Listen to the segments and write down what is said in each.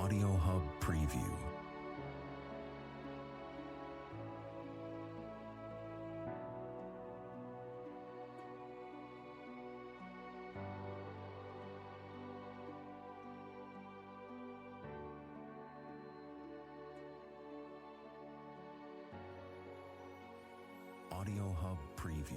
Audio Hub Preview. Audio Hub Preview.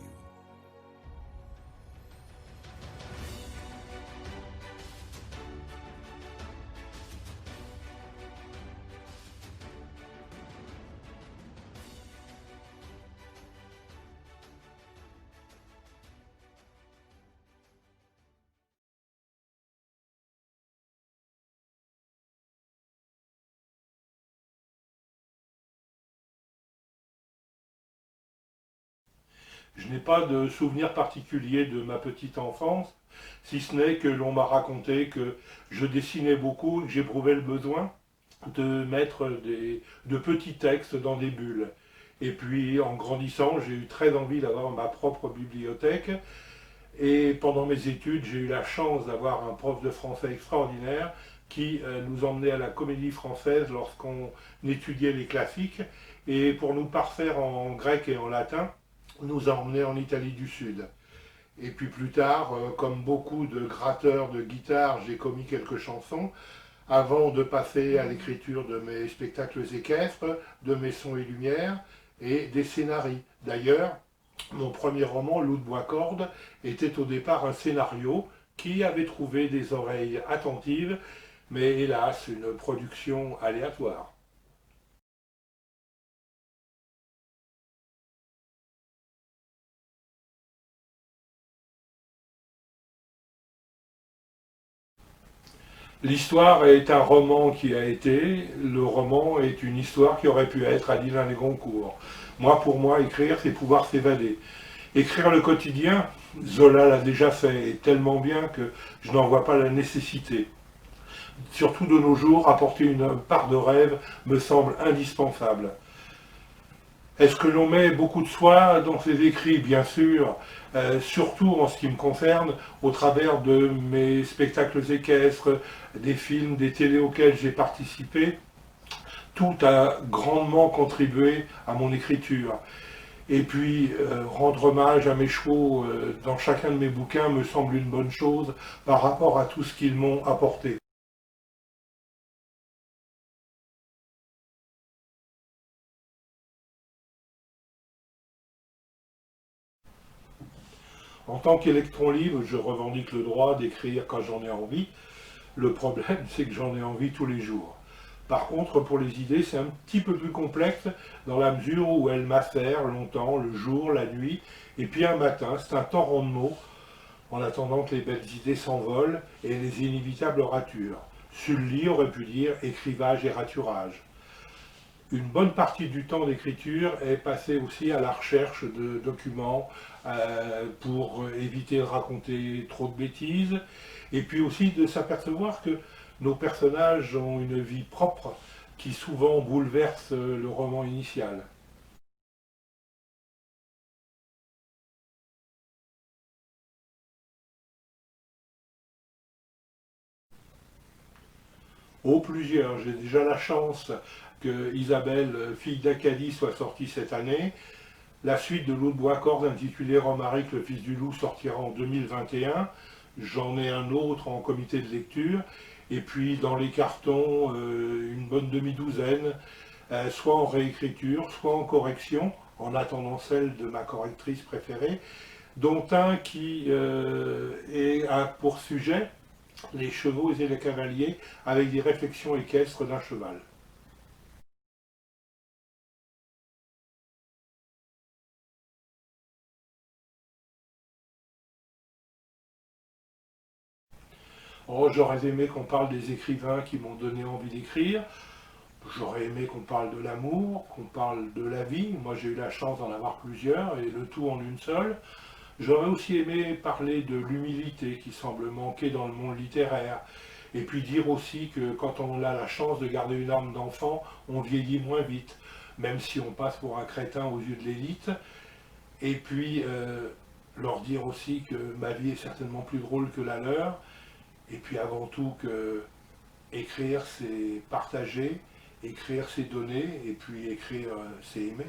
Je n'ai pas de souvenir particulier de ma petite enfance, si ce n'est que l'on m'a raconté que je dessinais beaucoup, que j'éprouvais le besoin de mettre de petits textes dans des bulles. Et puis en grandissant, j'ai eu très envie d'avoir ma propre bibliothèque. Et pendant mes études, j'ai eu la chance d'avoir un prof de français extraordinaire qui nous emmenait à la Comédie Française lorsqu'on étudiait les classiques. Et pour nous parfaire en grec et en latin, nous a emmenés en Italie du Sud. Et puis plus tard, comme beaucoup de gratteurs de guitare, j'ai commis quelques chansons avant de passer à l'écriture de mes spectacles équestres, de mes sons et lumières et des scénarios. D'ailleurs, mon premier roman, Loup de Bois-Corde, était au départ un scénario qui avait trouvé des oreilles attentives, mais hélas, une production aléatoire. L'histoire est un roman qui a été, le roman est une histoire qui aurait pu être à Dylan et Goncourt. Moi, pour moi, écrire, c'est pouvoir s'évader. Écrire le quotidien, Zola l'a déjà fait, et tellement bien que je n'en vois pas la nécessité. Surtout de nos jours, apporter une part de rêve me semble indispensable. Est-ce que l'on met beaucoup de soi dans ses écrits? Bien sûr, surtout en ce qui me concerne, au travers de mes spectacles équestres, des films, des télés auxquels j'ai participé. Tout a grandement contribué à mon écriture. Et puis, rendre hommage à mes chevaux dans chacun de mes bouquins me semble une bonne chose par rapport à tout ce qu'ils m'ont apporté. En tant qu'électron libre, je revendique le droit d'écrire quand j'en ai envie. Le problème, c'est que j'en ai envie tous les jours. Par contre, pour les idées, c'est un petit peu plus complexe dans la mesure où elles m'affairent longtemps, le jour, la nuit, et puis un matin, c'est un torrent de mots, en attendant que les belles idées s'envolent et les inévitables ratures. Sully aurait pu dire écrivage et raturage. Une bonne partie du temps d'écriture est passée aussi à la recherche de documents pour éviter de raconter trop de bêtises, et puis aussi de s'apercevoir que nos personnages ont une vie propre qui souvent bouleverse le roman initial. Oh, plusieurs. J'ai déjà la chance que Isabelle, fille d'Acadie, soit sortie cette année. La suite de Loup de Bois-Corde intitulée Romaric, le fils du loup sortira en 2021. J'en ai un autre en comité de lecture. Et puis dans les cartons, une bonne demi-douzaine, soit en réécriture, soit en correction, en attendant celle de ma correctrice préférée, dont un qui a pour sujet les chevaux et les cavaliers avec des réflexions équestres d'un cheval. Oh, j'aurais aimé qu'on parle des écrivains qui m'ont donné envie d'écrire. J'aurais aimé qu'on parle de l'amour, qu'on parle de la vie. Moi, j'ai eu la chance d'en avoir plusieurs, et le tout en une seule. J'aurais aussi aimé parler de l'humilité qui semble manquer dans le monde littéraire. Et puis dire aussi que quand on a la chance de garder une âme d'enfant, on vieillit moins vite, même si on passe pour un crétin aux yeux de l'élite. Et puis leur dire aussi que ma vie est certainement plus drôle que la leur. Et puis avant tout que Écrire, c'est partager, écrire, c'est donner, et puis écrire, c'est aimer.